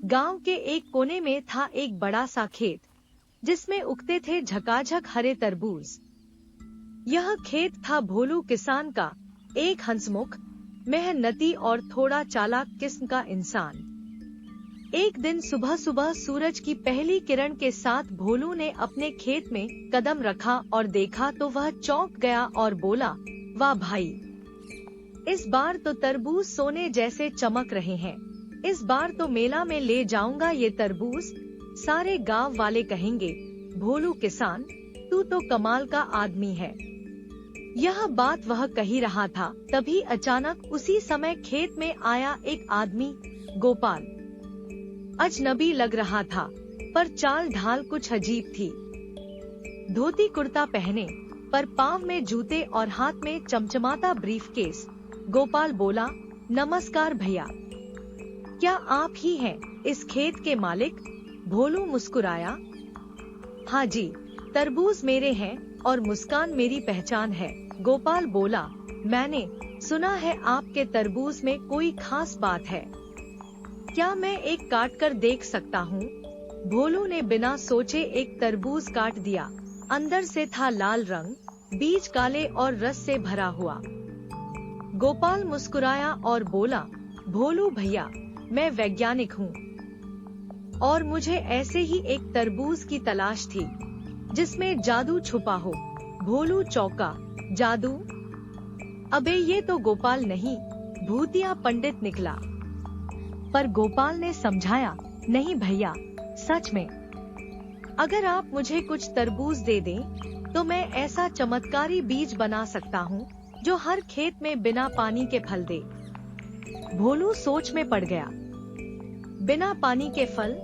गांव के एक कोने में था एक बड़ा सा खेत, जिसमें उगते थे झकाझक हरे तरबूज। यह खेत था भोलू किसान का, एक हंसमुख, मेहनती और थोड़ा चालाक किस्म का इंसान। एक दिन सुबह सुबह सूरज की पहली किरण के साथ भोलू ने अपने खेत में कदम रखा और देखा तो वह चौंक गया और बोला, वाह भाई, इस बार तो तरबूज सोने जैसे चमक रहे हैं। इस बार तो मेला में ले जाऊंगा ये तरबूज। सारे गांव वाले कहेंगे, भोलू किसान, तू तो कमाल का आदमी है। यह बात वह कही रहा था, तभी अचानक उसी समय खेत में आया एक आदमी, गोपाल। अजनबी लग रहा था, पर चाल ढाल कुछ अजीब थी। धोती कुर्ता पहने, पर पांव में जूते और हाथ में चमचमाता ब्रीफकेस। गोपाल बोला, नमस्कार भैया, क्या आप ही हैं इस खेत के मालिक? भोलू मुस्कुराया, हाँ जी, तरबूज मेरे हैं और मुस्कान मेरी पहचान है। गोपाल बोला, मैंने सुना है आपके तरबूज में कोई खास बात है। क्या मैं एक काट कर देख सकता हूँ? भोलू ने बिना सोचे एक तरबूज काट दिया। अंदर से था लाल रंग, बीज काले और रस से भरा हुआ। गोपाल मुस्कुराया और बोला, भोलू भैया, मैं वैज्ञानिक हूँ और मुझे ऐसे ही एक तरबूज की तलाश थी जिसमें जादू छुपा हो। भोलू चौंका, जादू? अबे ये तो गोपाल नहीं, भूतिया पंडित निकला। पर गोपाल ने समझाया, नहीं भैया, सच में। अगर आप मुझे कुछ तरबूज दे दें तो मैं ऐसा चमत्कारी बीज बना सकता हूँ जो हर खेत में बिना पानी के फल दे। भोलू सोच में पड़ गया। बिना पानी के फल?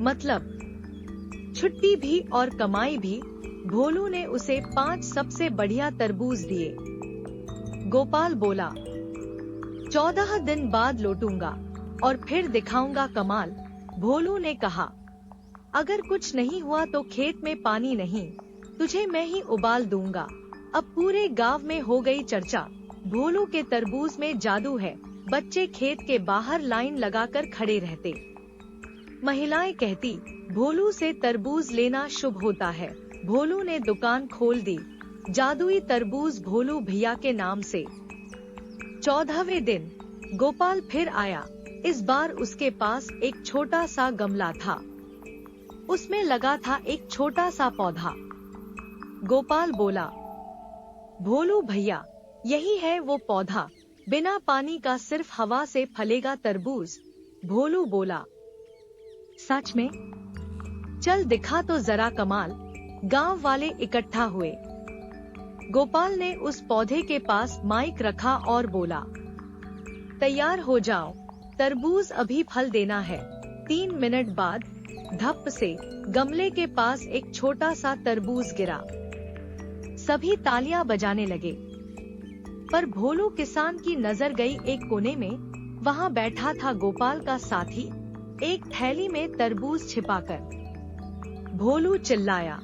मतलब छुट्टी भी और कमाई भी। भोलू ने उसे 5 सबसे बढ़िया तरबूज दिए। गोपाल बोला, 14 दिन बाद लौटूंगा और फिर दिखाऊंगा कमाल। भोलू ने कहा, अगर कुछ नहीं हुआ तो खेत में पानी नहीं, तुझे मैं ही उबाल दूंगा। अब पूरे गांव में हो गई चर्चा, भोलू के तरबूज में जादू है। बच्चे खेत के बाहर लाइन लगाकर खड़े रहते। महिलाएं कहती, भोलू से तरबूज लेना शुभ होता है। भोलू ने दुकान खोल दी, जादुई तरबूज भोलू भैया के नाम से। 14वें दिन गोपाल फिर आया। इस बार उसके पास एक छोटा सा गमला था। उसमें लगा था एक छोटा सा पौधा। गोपाल बोला, भोलू भैया, यही है वो पौधा, बिना पानी का सिर्फ हवा से फलेगा तरबूज। भोलू बोला, सच में? चल दिखा तो जरा कमाल। गांव वाले इकट्ठा हुए। गोपाल ने उस पौधे के पास माइक रखा और बोला, तैयार हो जाओ, तरबूज अभी फल देना है। 3 मिनट बाद धप से गमले के पास एक छोटा सा तरबूज गिरा। सभी तालियां बजाने लगे, पर भोलू किसान की नजर गई एक कोने में। वहां बैठा था गोपाल का साथी, एक थैली में तरबूज छिपाकर। भोलू चिल्लाया,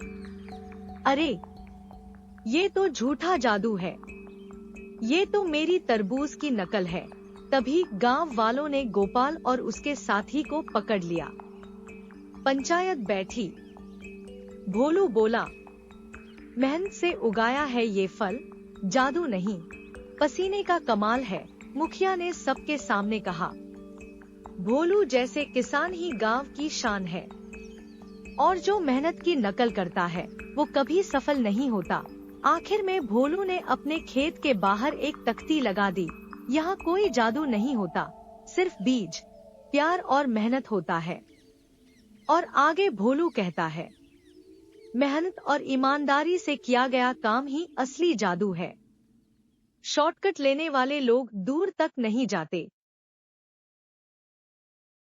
अरे ये तो झूठा जादू है, ये तो मेरी तरबूज की नकल है। तभी गांव वालों ने गोपाल और उसके साथी को पकड़ लिया। पंचायत बैठी। भोलू बोला, मेहनत से उगाया है ये फल, जादू नहीं, पसीने का कमाल है। मुखिया ने सबके सामने कहा। भोलू जैसे किसान ही गांव की शान है, और जो मेहनत की नकल करता है वो कभी सफल नहीं होता। आखिर में भोलू ने अपने खेत के बाहर एक तख्ती लगा दी, यहाँ कोई जादू नहीं होता, सिर्फ बीज, प्यार और मेहनत होता है। और आगे भोलू कहता है, मेहनत और ईमानदारी से किया गया काम ही असली जादू है। शॉर्टकट लेने वाले लोग दूर तक नहीं जाते।